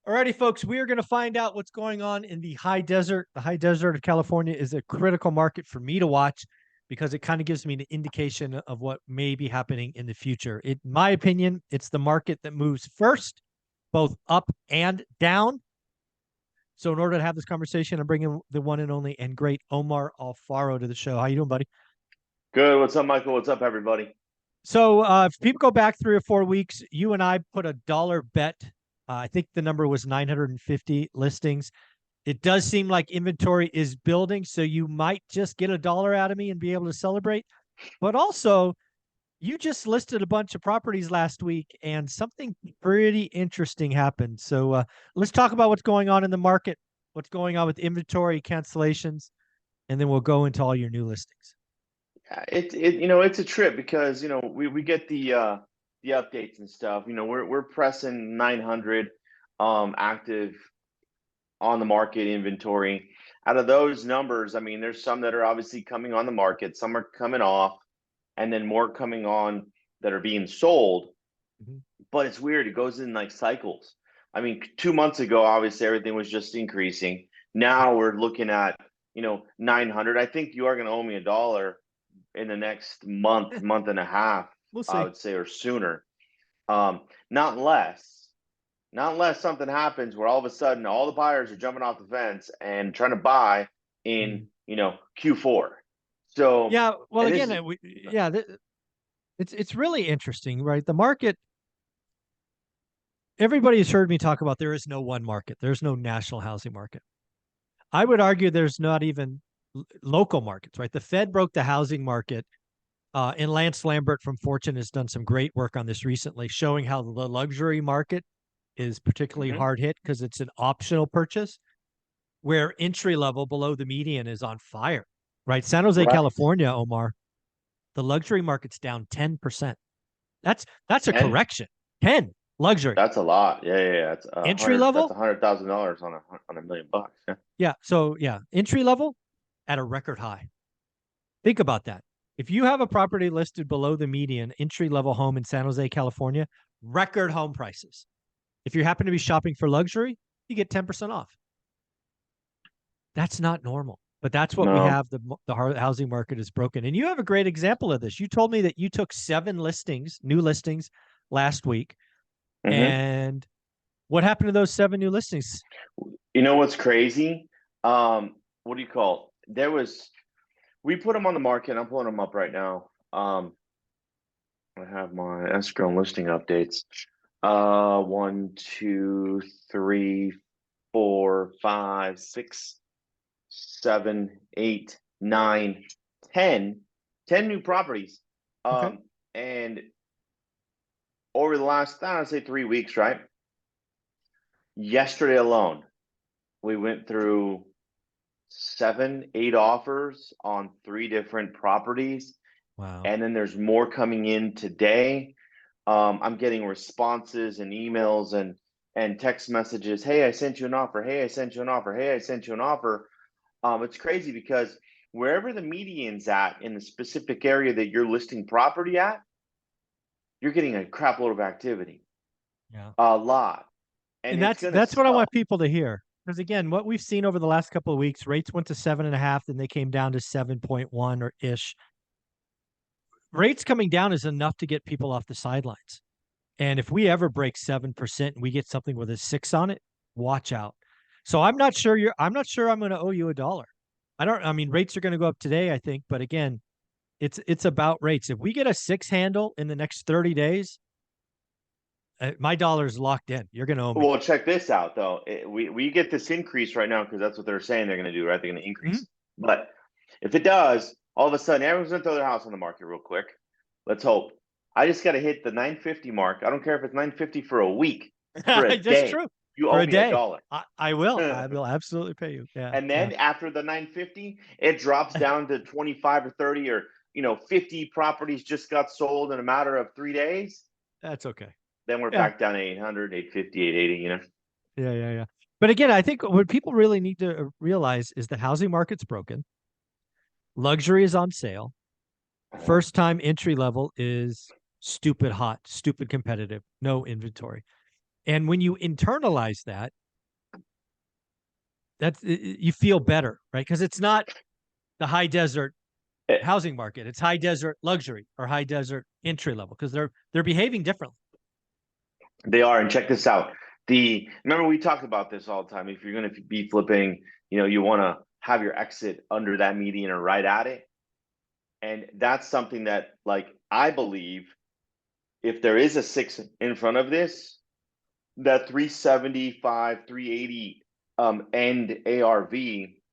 Alrighty, folks, we are going to find out what's going on in the high desert. The high desert of California is a critical market for me to watch because it kind of gives me an indication of what may be happening in the future. In my opinion, it's the market that moves first, both up and down. So in order to have this conversation, I'm bringing the one and only and great Omar Alfaro to the show. How you doing, buddy? Good. What's up, Michael? What's up, everybody? So if people go back 3 or 4 weeks, you and I put a dollar bet. I think the number was 950 listings. It does seem like inventory is building, so you might just get a dollar out of me and be able to celebrate. But also, you just listed a bunch of properties last week, and something pretty interesting happened. So let's talk about what's going on in the market, what's going on with inventory cancellations, and then we'll go into all your new listings. It's a trip because we get the updates and stuff. We're pressing 900 active on the market inventory. Out of those numbers, I mean, there's some that are obviously coming on the market, some are coming off, and then more coming on that are being sold. Mhm. But it's weird. It goes in like cycles. I mean, 2 months ago, obviously everything was just increasing. Now we're looking at 900. I think you are going to owe me a dollar in the next month, month and a half, We'll I see. would say, or sooner. Not unless something happens where all of a sudden all the buyers are jumping off the fence and trying to buy in, Mm. Q4. So, Yeah, well, and again, this, yeah, it's really interesting, right? The market. Everybody has heard me talk about there is no one market. There's no national housing market. I would argue there's not even local markets, right? The Fed broke the housing market, and Lance Lambert from Fortune has done some great work on this recently, showing how the luxury market is particularly Mhm. hard hit because it's an optional purchase, where entry level below the median is on fire, right? San Jose, Right. California, Omar, the luxury market's down 10%. That's a 10. correction. 10 luxury. That's a lot. Yeah, yeah, yeah. That's a Entry hundred. That's level, $100,000 on $1 million. Yeah. yeah. So yeah, entry level at a record high. Think about that. If you have a property listed below the median entry level home in San Jose, California, record home prices. If you happen to be shopping for luxury, you get 10% off. That's not normal, but that's what we No. have. The housing market is broken. And you have a great example of this. You told me that you took 7 listings, new listings last week. Hmm. And what happened to those 7 new listings? You know what's crazy? What do you call? We put them on the market. I'm pulling them up right now. I have my escrow and listing updates. One, two, three, four, five, six, 7, 8, 9, 10, 10 new properties. Okay. And over the last, I'd say 3 weeks, right? Yesterday alone, we went through 7, 8 offers on 3 different properties. Wow. And then there's more coming in today. I'm getting responses and emails and text messages. Hey, I sent you an offer. Hey, I sent you an offer. Hey, I sent you an offer. It's crazy because wherever the median's at in the specific area that you're listing property at, you're getting a crap load of activity, Yeah. a lot, and And it's that's gonna that's what I sell. want people to hear. Because again, what we've seen over the last couple of weeks, rates went to 7.5, then they came down to 7.1 or ish. Rates coming down is enough to get people off the sidelines. And if we ever break 7% and we get something with a 6 on it, watch out. So I'm not sure I'm going to owe you a dollar. I mean, rates are going to go up today, I think, but again, it's about rates. If we get a 6 handle in the next 30 days, my dollar is locked in. You're going to owe me. Well, check this out though. We get this increase right now because that's what they're saying they're going to do, right? They're going to Mhm. increase. But if it does, all of a sudden everyone's going to throw their house on the market real quick. Let's hope. I just got to hit the 950 mark. I don't care if it's 950 for a week, for a That's day. true. You For owe a me a day. dollar. I will. I will absolutely pay you. Yeah. And Yeah. then after the 950, it drops down to 25 or 30 or 50 properties just got sold in a matter of 3 days. That's okay. Then we're Yeah. back down to 800, 850, 880. Yeah. Yeah. Yeah. But again, I think what people really need to realize is the housing market's broken. Luxury is on sale. Uh-huh. First time entry level is stupid hot, stupid competitive, no inventory. And when you internalize that, you feel better, right? Because it's not the high desert Eh, housing market. It's high desert luxury or high desert entry level because they're behaving differently. They are, and check this out. Remember we talked about this all the time. If you're going to be flipping, you want to have your exit under that median or right at it, and that's something that, like, I believe if there is a six in front of this, that 375, 380 end ARV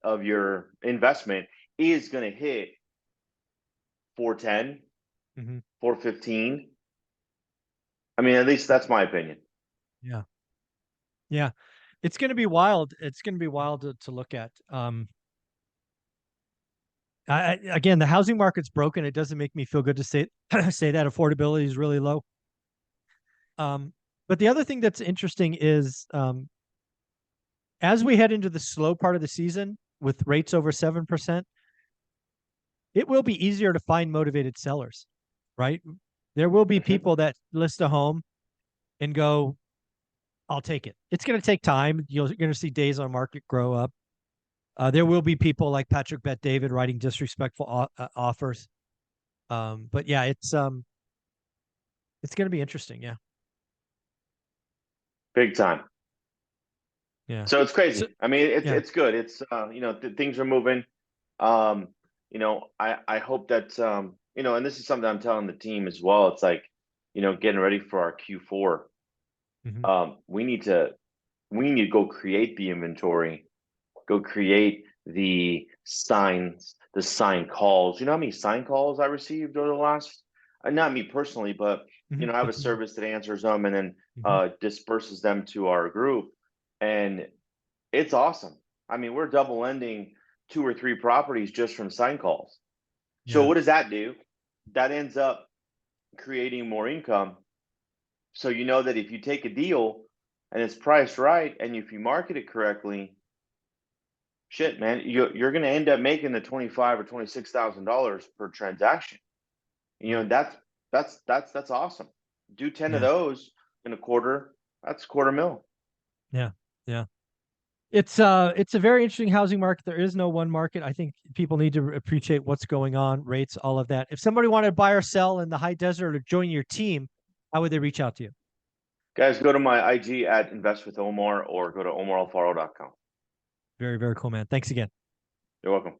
of your investment is going to hit 410, Mm-hmm. 415. I mean, at least that's my opinion. Yeah. Yeah. It's going to be wild. It's going to be wild to look at. Again, the housing market's broken. It doesn't make me feel good to say say that affordability is really low. But the other thing that's interesting is as we head into the slow part of the season with rates over 7%, it will be easier to find motivated sellers, right? There will be Mm-hmm. people that list a home and go, I'll take it. It's going to take time. You're going to see days on market grow up. There will be people like Patrick Bet David writing disrespectful offers. But yeah, it's going to be interesting. Yeah. Big time. Yeah. So it's So, crazy. I mean, it's yeah. it's good. It's things are moving. Um, I hope that and this is something I'm telling the team as well. It's like, getting ready for our Q4. Hmm. We need to go create the inventory, go create the sign calls. You know how many sign calls I received over the last, not me personally, but Hmm. I have a service that answers them and then Hmm. disperses them to our group, and it's awesome. I mean, we're double ending 2 or 3 properties just from sign calls. So Yeah. what does that do? That ends up creating more income. So you know that if you take a deal and it's priced right, and if you market it correctly, shit, man, you're going to end up making the 25 or $26,000 per transaction. Right. That's awesome. Do 10 of Yeah. those in a quarter. That's quarter mil. Yeah. Yeah. It's a very interesting housing market. There is no one market. I think people need to appreciate what's going on, rates, all of that. If somebody wanted to buy or sell in the high desert or join your team, how would they reach out to you? Guys, go to my IG at Invest with Omar or go to omaralfaro.com. Very, very cool, man. Thanks again. You're welcome.